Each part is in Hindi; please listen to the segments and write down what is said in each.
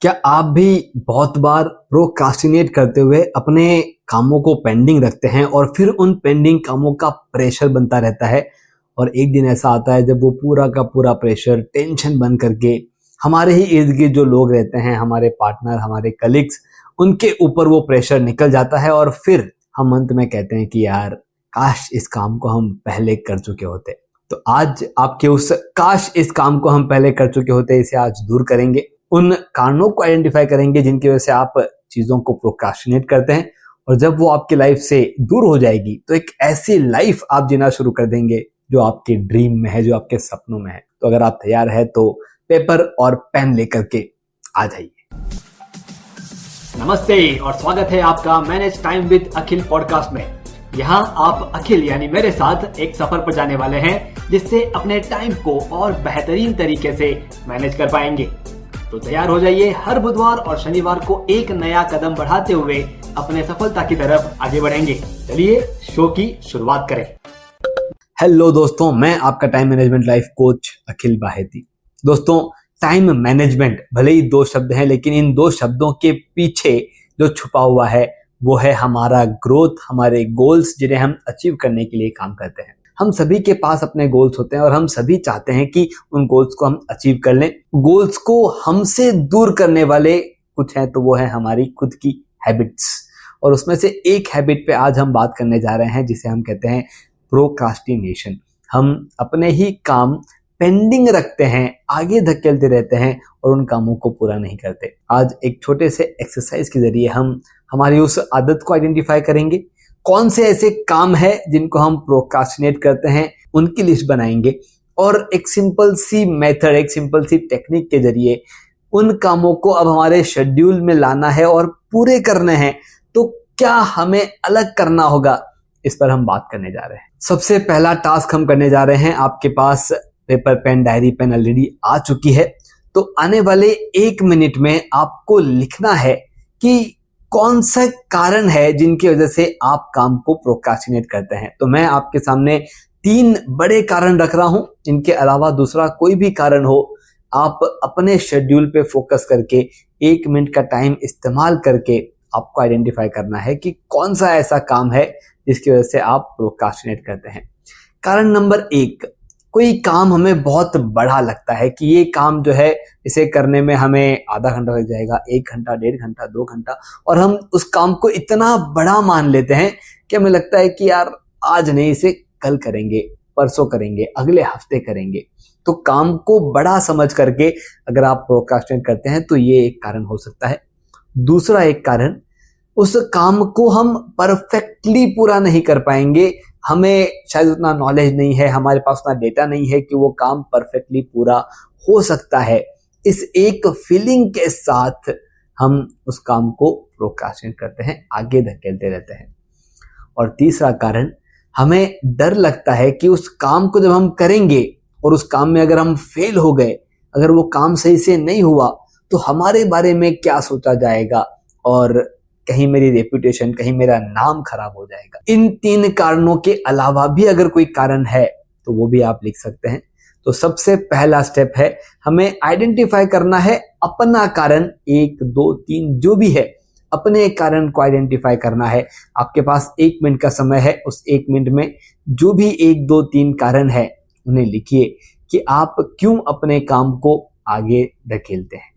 क्या आप भी बहुत बार प्रोक्रास्टिनेट करते हुए अपने कामों को पेंडिंग रखते हैं और फिर उन पेंडिंग कामों का प्रेशर बनता रहता है और एक दिन ऐसा आता है जब वो पूरा का पूरा प्रेशर टेंशन बन करके हमारे ही इर्द गिर्द जो लोग रहते हैं, हमारे पार्टनर, हमारे कलीग्स, उनके ऊपर वो प्रेशर निकल जाता है और फिर हम अंत में कहते हैं कि यार काश इस काम को हम पहले कर चुके होते। तो आज आपके उस काश इस काम को हम पहले कर चुके होते इसे आज दूर करेंगे। उन कारणों को आइडेंटिफाई करेंगे जिनकी वजह से आप चीजों को प्रोक्रास्टिनेट करते हैं और जब वो आपकी लाइफ से दूर हो जाएगी तो एक ऐसी लाइफ आप जीना शुरू कर देंगे जो आपके ड्रीम में है, जो आपके सपनों में है। तो अगर आप तैयार है तो पेपर और पेन लेकर के आ जाइए। नमस्ते और स्वागत है आपका manage time with Akhil podcast में। यहाँ आप अखिल यानी मेरे साथ एक सफर पर जाने वाले हैं जिससे अपने टाइम को और बेहतरीन तरीके से मैनेज कर पाएंगे। तो तैयार हो जाइए, हर बुधवार और शनिवार को एक नया कदम बढ़ाते हुए अपने सफलता की तरफ आगे बढ़ेंगे। चलिए शो की शुरुआत करें। हेलो दोस्तों, मैं आपका टाइम मैनेजमेंट लाइफ कोच अखिल बाहेती। दोस्तों, टाइम मैनेजमेंट भले ही दो शब्द हैं, लेकिन इन दो शब्दों के पीछे जो छुपा हुआ है वो है हमारा ग्रोथ, हमारे गोल्स जिन्हें हम अचीव करने के लिए काम करते हैं। हम सभी के पास अपने गोल्स होते हैं और हम सभी चाहते हैं कि उन गोल्स को हम अचीव कर लें। गोल्स को हमसे दूर करने वाले कुछ हैं तो वो है हमारी खुद की हैबिट्स, और उसमें से एक हैबिट पे आज हम बात करने जा रहे हैं जिसे हम कहते हैं प्रोक्रास्टिनेशन। हम अपने ही काम पेंडिंग रखते हैं, आगे धकेलते रहते हैं और उन कामों को पूरा नहीं करते। आज एक छोटे से एक्सरसाइज के जरिए हम हमारी उस आदत को आइडेंटिफाई करेंगे। कौन से ऐसे काम है जिनको हम प्रोक्रास्टिनेट करते हैं, उनकी लिस्ट बनाएंगे और एक सिंपल सी मेथड, एक सिंपल सी टेक्निक के जरिए उन कामों को अब हमारे शेड्यूल में लाना है और पूरे करने हैं। तो क्या हमें अलग करना होगा, इस पर हम बात करने जा रहे हैं। सबसे पहला टास्क हम करने जा रहे हैं। आपके पास paper, pen, diary, pen already आ चुकी है। तो आने वाले 1 मिनट में आपको लिखना है कि कौन सा कारण है जिनकी वजह से आप काम को प्रोक्रास्टिनेट करते हैं। तो मैं आपके सामने 3 बड़े कारण रख रहा हूं। इनके अलावा दूसरा कोई भी कारण हो, आप अपने शेड्यूल पे फोकस करके 1 मिनट का टाइम इस्तेमाल करके आपको आइडेंटिफाई करना है कि कौन सा ऐसा काम है जिसकी वजह से आप प्रोक्रास्टिनेट करते हैं। कारण नंबर 1, कोई काम हमें बहुत बड़ा लगता है कि ये काम जो है इसे करने में हमें आधा घंटा लग जाएगा, 1 घंटा, 1.5 घंटा, 2 घंटा, और हम उस काम को इतना बड़ा मान लेते हैं कि हमें लगता है कि यार आज नहीं, इसे कल करेंगे, परसों करेंगे, अगले हफ्ते करेंगे। तो काम को बड़ा समझ करके अगर आप प्रोक्रास्टिनेट करते हैं तो ये एक कारण हो सकता है। दूसरा एक कारण, उस काम को हम परफेक्टली पूरा नहीं कर पाएंगे। हमें शायद उतना नॉलेज नहीं है, हमारे पास उतना डेटा नहीं है कि वो काम परफेक्टली पूरा हो सकता है। इस एक फीलिंग के साथ हम उस काम को प्रोक्रास्टिनेट करते हैं, आगे धकेलते रहते हैं। और तीसरा कारण, हमें डर लगता है कि उस काम को जब हम करेंगे और उस काम में अगर हम फेल हो गए, अगर वो काम सही से नहीं हुआ तो हमारे बारे में क्या सोचा जाएगा और कहीं मेरी रेपुटेशन, कहीं मेरा नाम खराब हो जाएगा। इन 3 कारणों के अलावा भी अगर कोई कारण है तो वो भी आप लिख सकते हैं। तो सबसे पहला स्टेप है, हमें आइडेंटिफाई करना है अपना कारण। 1, 2, 3 जो भी है, अपने कारण को आइडेंटिफाई करना है। आपके पास 1 मिनट का समय है। उस 1 मिनट में जो भी 1, 2, 3 कारण है उन्हें लिखिए कि आप क्यों अपने काम को आगे धकेलते हैं।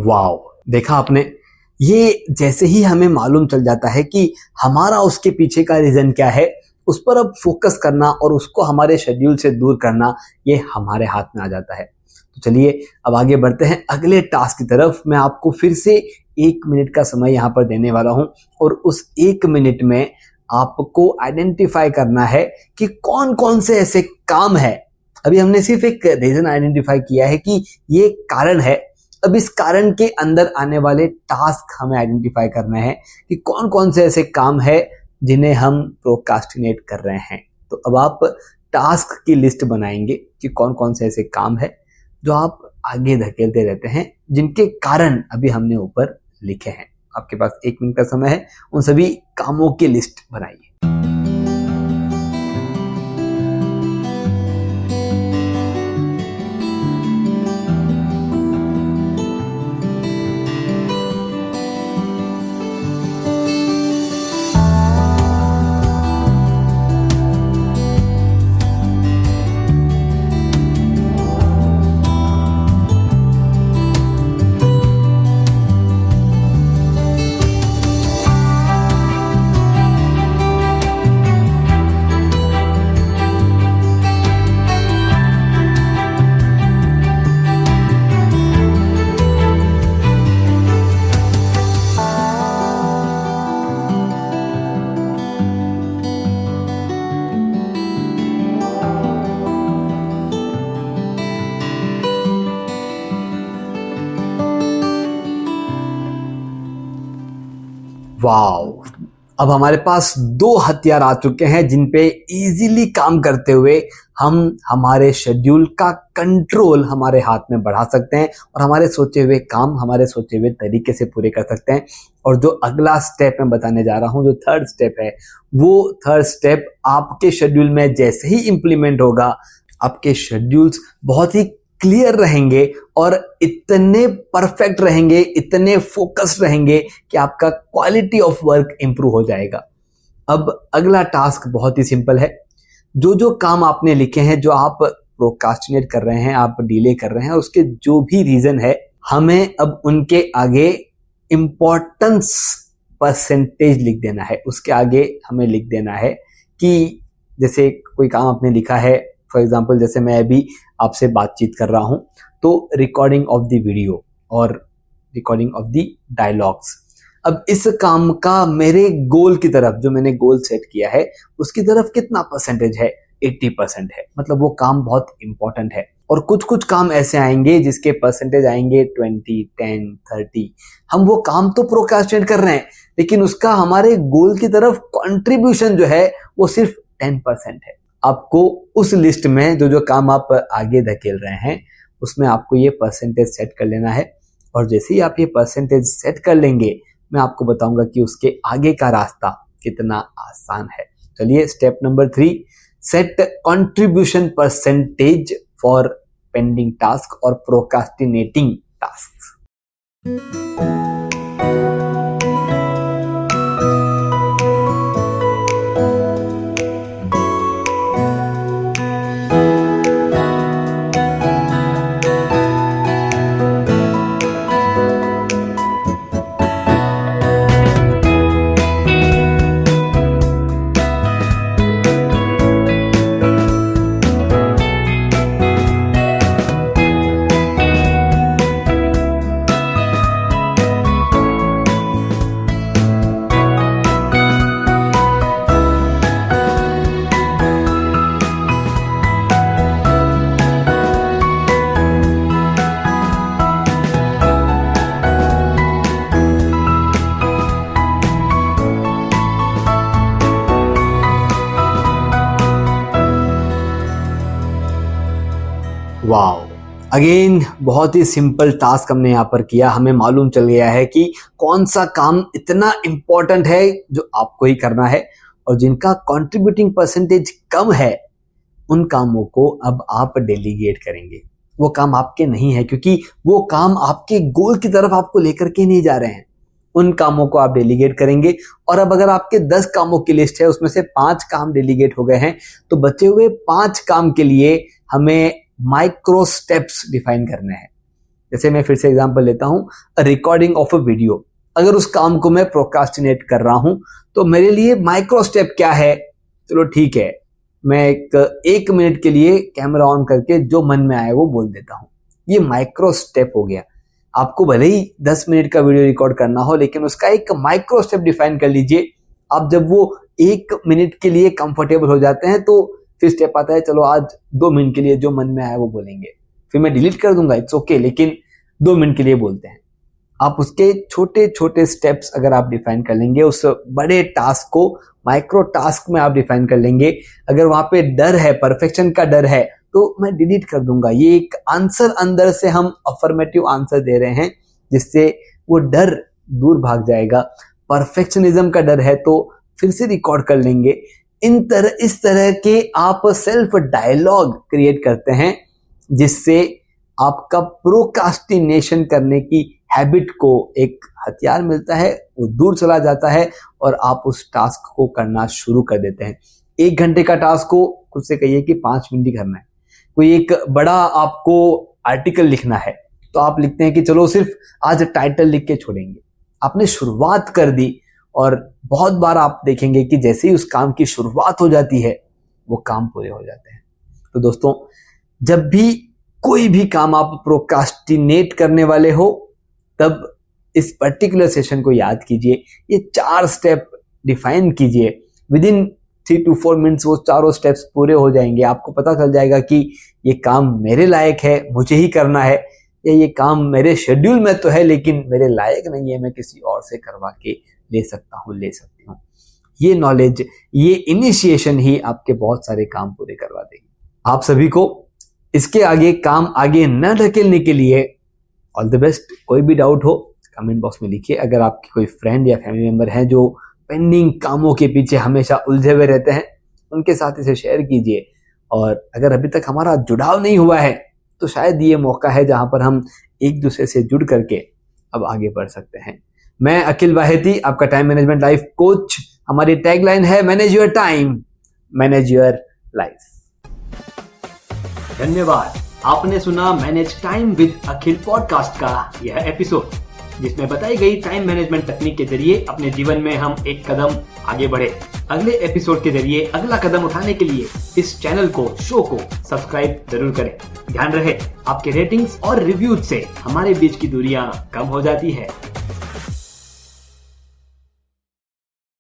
वाओ, देखा आपने, ये जैसे ही हमें मालूम चल जाता है कि हमारा उसके पीछे का रीजन क्या है, उस पर अब फोकस करना और उसको हमारे शेड्यूल से दूर करना, ये हमारे हाथ में आ जाता है। तो चलिए अब आगे बढ़ते हैं अगले टास्क की तरफ। मैं आपको फिर से 1 मिनट का समय यहाँ पर देने वाला हूँ और उस 1 मिनट में आपको आइडेंटिफाई करना है कि कौन कौन से ऐसे काम है। अभी हमने सिर्फ एक रीजन आइडेंटिफाई किया है कि ये कारण है, अब इस कारण के अंदर आने वाले टास्क हमें आइडेंटिफाई करना है कि कौन कौन से ऐसे काम है जिन्हें हम प्रोक्रास्टिनेट कर रहे हैं। तो अब आप टास्क की लिस्ट बनाएंगे कि कौन कौन से ऐसे काम है जो आप आगे धकेलते रहते हैं, जिनके कारण अभी हमने ऊपर लिखे हैं। आपके पास 1 मिनट का समय है, उन सभी कामों की लिस्ट बनाइए। वाओ, अब हमारे पास 2 हथियार आ चुके हैं जिन पे इजीली काम करते हुए हम हमारे शेड्यूल का कंट्रोल हमारे हाथ में बढ़ा सकते हैं और हमारे सोचे हुए काम हमारे सोचे हुए तरीके से पूरे कर सकते हैं। और जो अगला स्टेप मैं बताने जा रहा हूं, जो 3rd स्टेप है, वो 3rd स्टेप आपके शेड्यूल में जैसे ही इंप्लीमेंट होगा, आपके शेड्यूल्स बहुत ही क्लियर रहेंगे और इतने परफेक्ट रहेंगे, इतने फोकस्ड रहेंगे कि आपका क्वालिटी ऑफ वर्क इंप्रूव हो जाएगा। अब अगला टास्क बहुत ही सिंपल है। जो जो काम आपने लिखे हैं, जो आप प्रोक्रास्टिनेट कर रहे हैं, आप डिले कर रहे हैं, उसके जो भी रीजन है, हमें अब उनके आगे इम्पोर्टेंस परसेंटेज लिख देना है। उसके आगे हमें लिख देना है कि जैसे कोई काम आपने लिखा है, फॉर एग्जाम्पल जैसे मैं अभी आपसे बातचीत कर रहा हूं, तो रिकॉर्डिंग ऑफ द वीडियो और रिकॉर्डिंग ऑफ द डायलॉग्स। अब इस काम का मेरे गोल की तरफ, जो मैंने गोल सेट किया है, उसकी तरफ कितना परसेंटेज है? 80% है। मतलब वो काम बहुत इंपॉर्टेंट है। और कुछ कुछ काम ऐसे आएंगे जिसके परसेंटेज आएंगे 20, 10, 30। हम वो काम तो प्रोक्रास्टिनेट कर रहे हैं, लेकिन उसका हमारे गोल की तरफ कंट्रीब्यूशन जो है वो सिर्फ 10% है। आपको उस लिस्ट में जो जो काम आप आगे धकेल रहे हैं, उसमें आपको ये परसेंटेज सेट कर लेना है। और जैसे ही आप ये परसेंटेज सेट कर लेंगे, मैं आपको बताऊंगा कि उसके आगे का रास्ता कितना आसान है। चलिए step number 3, set contribution percentage for pending task और प्रोक्रास्टिनेटिंग टास्क। वाओ, अगेन बहुत ही सिंपल टास्क हमने यहाँ पर किया। हमें मालूम चल गया है कि कौन सा काम इतना इंपॉर्टेंट है जो आपको ही करना है, और जिनका कंट्रीब्यूटिंग परसेंटेज कम है उन कामों को अब आप डेलीगेट करेंगे। वो काम आपके नहीं है, क्योंकि वो काम आपके गोल की तरफ आपको लेकर के नहीं जा रहे हैं। उन कामों को आप डेलीगेट करेंगे। और अब अगर आपके 10 कामों की लिस्ट है, उसमें से 5 काम डेलीगेट हो गए हैं, तो बचे हुए 5 काम के लिए हमें माइक्रो स्टेप्स डिफाइन करने हैं। जैसे मैं फिर से एग्जांपल लेता हूँ, रिकॉर्डिंग ऑफ अ वीडियो। अगर उस काम को मैं प्रोक्रास्टिनेट कर रहा हूँ तो मेरे लिए माइक्रो स्टेप क्या है? चलो ठीक है, मैं एक मिनट के लिए कैमरा ऑन करके जो मन में आए वो बोल देता हूँ। ये माइक्रो स्टेप हो गया। आपको भले ही 10 मिनट का वीडियो रिकॉर्ड करना हो, लेकिन उसका एक माइक्रो स्टेप डिफाइन कर लीजिए। आप जब वो 1 मिनट के लिए कंफर्टेबल हो जाते हैं तो फिर स्टेप आता है, चलो आज 2 मिनट के लिए जो मन में आया वो बोलेंगे, फिर मैं डिलीट कर दूंगा, इट्स ओके, लेकिन 2 मिनट के लिए बोलते हैं। आप उसके छोटे छोटे स्टेप्स अगर आप डिफाइन कर लेंगे, उस बड़े टास्क को माइक्रो टास्क में आप डिफाइन कर लेंगे। अगर वहां पे डर है, परफेक्शन का डर है, तो मैं डिलीट कर दूंगा। ये एक आंसर, अंदर से हम अफर्मेटिव आंसर दे रहे हैं जिससे वो डर दूर भाग जाएगा। परफेक्शनिज्म का डर है तो फिर से रिकॉर्ड कर लेंगे। इस तरह के आप सेल्फ डायलॉग क्रिएट करते हैं जिससे आपका प्रोक्रास्टिनेशन करने की हैबिट को एक हथियार मिलता है, वो दूर चला जाता है और आप उस टास्क को करना शुरू कर देते हैं। 1 घंटे का टास्क को खुद से कहिए कि 5 मिनट ही करना है। कोई एक बड़ा आपको आर्टिकल लिखना है तो आप लिखते हैं कि चलो सिर्फ आज टाइटल लिख के छोड़ेंगे। आपने शुरुआत कर दी और बहुत बार आप देखेंगे कि जैसे ही उस काम की शुरुआत हो जाती है वो काम पूरे हो जाते हैं। तो दोस्तों, जब भी कोई भी काम आप प्रोक्रास्टिनेट करने वाले हो तब इस पर्टिकुलर सेशन को याद कीजिए। ये 4 स्टेप डिफाइन कीजिए। विद इन 3 to 4 मिनट्स वो चारों स्टेप्स पूरे हो जाएंगे। आपको पता चल जाएगा कि ये काम मेरे लायक है, मुझे ही करना है, या ये काम मेरे शेड्यूल में तो है लेकिन मेरे लायक नहीं है, मैं किसी और से करवा के ले सकती हूँ। ये नॉलेज, ये इनिशिएशन ही आपके बहुत सारे काम पूरे करवा देगी। आप सभी को इसके आगे काम आगे न ढकेलने के लिए ऑल द बेस्ट। कोई भी डाउट हो कमेंट बॉक्स में लिखिए। अगर आपके कोई फ्रेंड या फैमिली मेंबर हैं जो पेंडिंग कामों के पीछे हमेशा उलझे हुए रहते हैं, उनके साथ इसे शेयर कीजिए। और अगर अभी तक हमारा जुड़ाव नहीं हुआ है तो शायद ये मौका है जहां पर हम एक दूसरे से जुड़ करके अब आगे बढ़ सकते हैं। मैं अखिल बाहेती, आपका टाइम मैनेजमेंट लाइफ कोच। हमारी टैगलाइन है manage your time, manage your life. धन्यवाद। आपने सुना manage time with Akhil podcast का यह एपिसोड, जिसमें बताई गई टाइम मैनेजमेंट तकनीक के जरिए अपने जीवन में हम एक कदम आगे बढ़े। अगले एपिसोड के जरिए अगला कदम उठाने के लिए इस चैनल को, शो को सब्सक्राइब जरूर करें। ध्यान रहे, आपके रेटिंग्स और रिव्यूज से हमारे बीच की दूरियां कम हो जाती है।